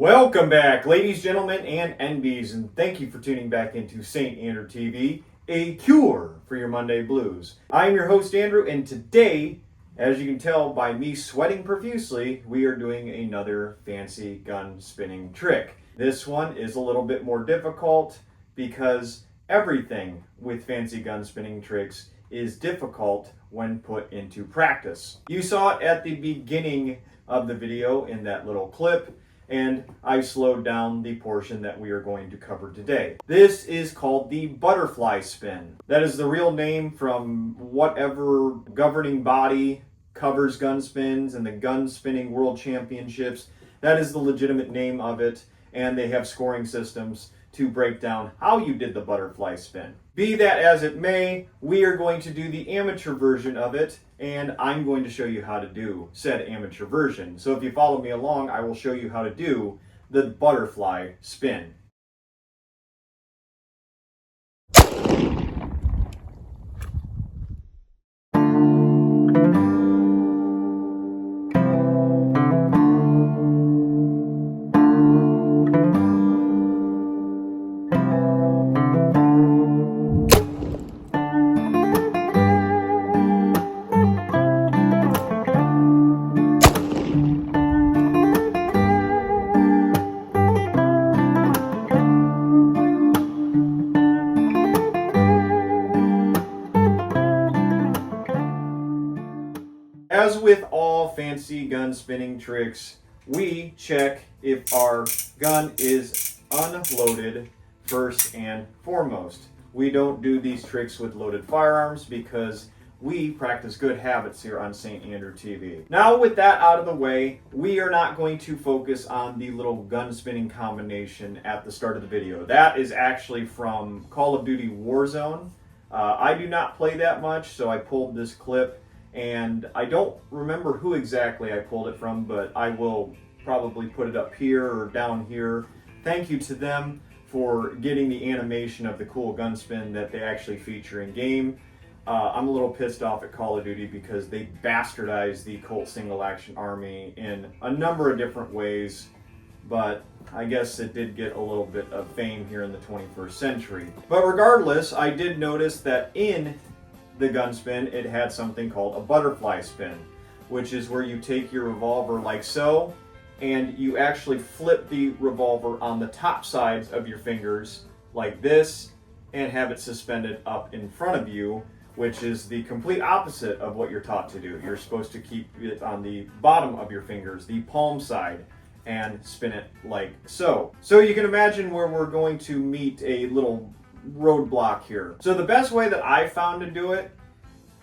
Welcome back, ladies, gentlemen, and NBs, and thank you for tuning back into St. Andrew TV, a cure for your Monday blues. I'm your host, Andrew, and today, as you can tell by me sweating profusely, we are doing another fancy gun spinning trick. This one is a little bit more difficult because everything with fancy gun spinning tricks is difficult when put into practice. You saw it at the beginning of the video in that little clip, and I slowed down the portion that we are going to cover today. This is called the butterfly spin. That is the real name from whatever governing body covers gun spins and the gun spinning world championships. That is the legitimate name of it, and they have scoring systems to break down how you did the butterfly spin. Be that as it may, we are going to do the amateur version of it, and I'm going to show you how to do said amateur version. So if you follow me along, I will show you how to do the butterfly spin. As with all fancy gun spinning tricks, we check if our gun is unloaded first and foremost. We don't do these tricks with loaded firearms because we practice good habits here on St. Andrew TV. Now with that out of the way, we are not going to focus on the little gun spinning combination at the start of the video. That is actually from Call of Duty Warzone. I do not play that much, so I pulled this clip. And I don't remember who exactly I pulled it from, but I will probably put it up here or down here. Thank you to them for getting the animation of the cool gun spin that they actually feature in game. I'm a little pissed off at Call of Duty because they bastardized the Colt Single Action Army in a number of different ways, but I guess it did get a little bit of fame here in the 21st century. But regardless, I did notice that in the gun spin, it had something called a butterfly spin, which is where you take your revolver like so, and you actually flip the revolver on the top sides of your fingers like this, and have it suspended up in front of you, which is the complete opposite of what you're taught to do. You're supposed to keep it on the bottom of your fingers, the palm side, and spin it like so. So you can imagine where we're going to meet a little roadblock here. So the best way that I found to do it,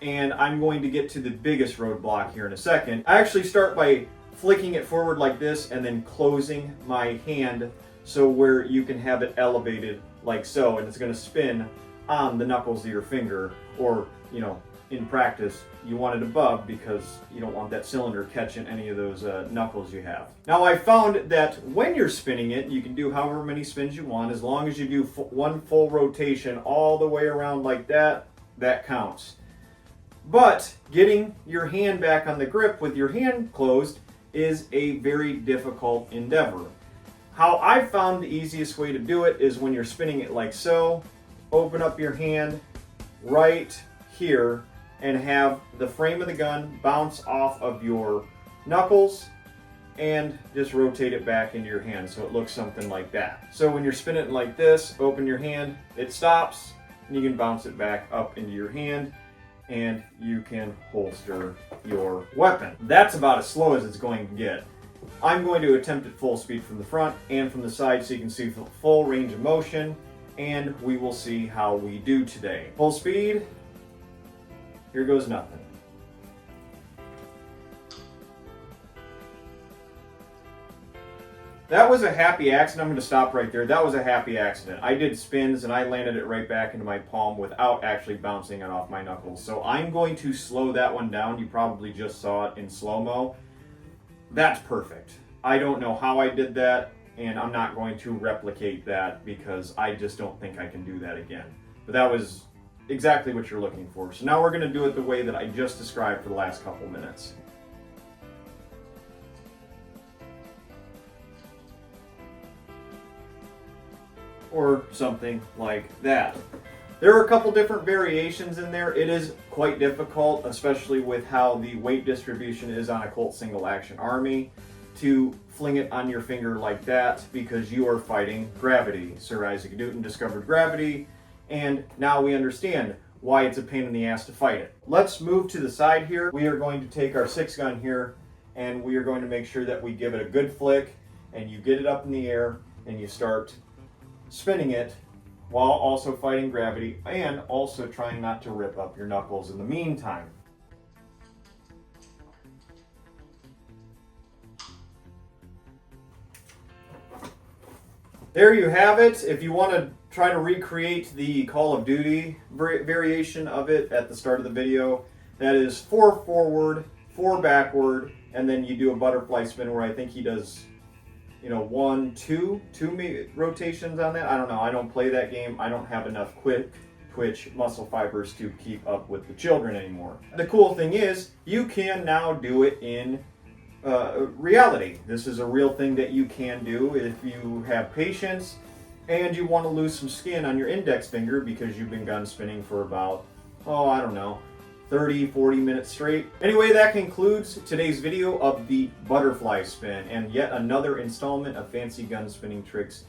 and I'm going to get to the biggest roadblock here in a second, I actually start by flicking it forward like this and then closing my hand so where you can have it elevated like so, and it's going to spin on the knuckles of your finger, or in practice you want it above because you don't want that cylinder catching any of those knuckles you have. Now I found that when you're spinning it, you can do however many spins you want. As long as you do one full rotation all the way around like that, that counts. But getting your hand back on the grip with your hand closed is a very difficult endeavor. How I found the easiest way to do it is when you're spinning it like so, open up your hand right here and have the frame of the gun bounce off of your knuckles and just rotate it back into your hand so it looks something like that. So when you're spinning it like this, open your hand, it stops, and you can bounce it back up into your hand and you can holster your weapon. That's about as slow as it's going to get. I'm going to attempt at full speed from the front and from the side so you can see the full range of motion, and we will see how we do today. Full speed. Here goes nothing. That was a happy accident. I'm going to stop right there. That was a happy accident. I did spins and I landed it right back into my palm without actually bouncing it off my knuckles. So I'm going to slow that one down. You probably just saw it in slow-mo. That's perfect. I don't know how I did that, and I'm not going to replicate that because I just don't think I can do that again. But that was exactly what you're looking for. So now we're going to do it the way that I just described for the last couple minutes. or something like that. There are a couple different variations in there. It is quite difficult, especially with how the weight distribution is on a Colt single action army, to fling it on your finger like that because you are fighting gravity. Sir Isaac Newton discovered gravity, and now we understand why it's a pain in the ass to fight it. Let's move to the side here. We are going to take our 6-gun here, and we are going to make sure that we give it a good flick, and you get it up in the air, and you start spinning it while also fighting gravity and also trying not to rip up your knuckles in the meantime. There you have it. If you want to try to recreate the Call of Duty variation of it at the start of the video, that is 4 forward, 4 backward, and then you do a butterfly spin where I think he does, 1, 2 rotations on that. I don't know. I don't play that game. I don't have enough quick twitch muscle fibers to keep up with the children anymore. The cool thing is you can now do it in reality. This is a real thing that you can do if you have patience and you want to lose some skin on your index finger because you've been gun spinning for about, 30-40 minutes straight. Anyway, that concludes today's video of the butterfly spin, and yet another installment of fancy gun spinning tricks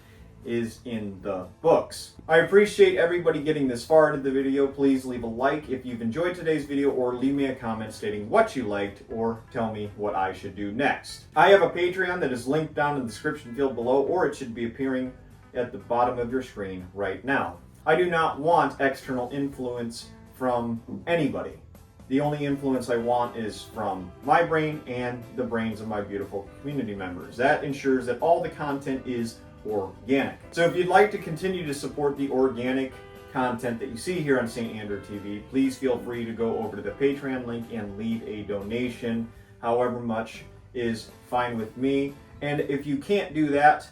is in the books. I appreciate everybody getting this far into the video. Please leave a like if you've enjoyed today's video, or leave me a comment stating what you liked, or tell me what I should do next. I have a Patreon that is linked down in the description field below, or it should be appearing at the bottom of your screen right now. I do not want external influence from anybody. The only influence I want is from my brain and the brains of my beautiful community members. That ensures that all the content is organic. So if you'd like to continue to support the organic content that you see here on St. Andrew TV, please feel free to go over to the Patreon link and leave a donation. However much is fine with me. And if you can't do that,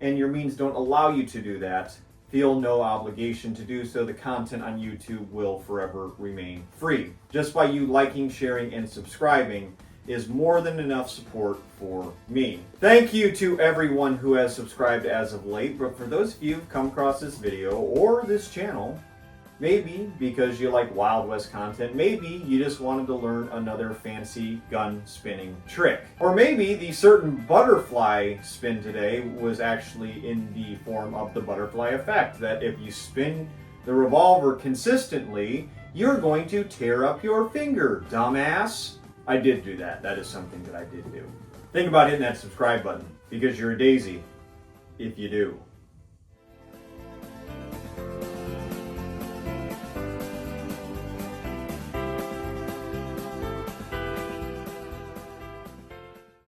and your means don't allow you to do that, feel no obligation to do so. The content on YouTube will forever remain free. Just by you liking, sharing, and subscribing is more than enough support for me. Thank you to everyone who has subscribed as of late, but for those of you who've come across this video or this channel, maybe because you like Wild West content, maybe you just wanted to learn another fancy gun spinning trick. Or maybe the certain butterfly spin today was actually in the form of the butterfly effect, that if you spin the revolver consistently, you're going to tear up your finger, dumbass. I did do that. That is something that I did do. Think about hitting that subscribe button, because you're a daisy if you do.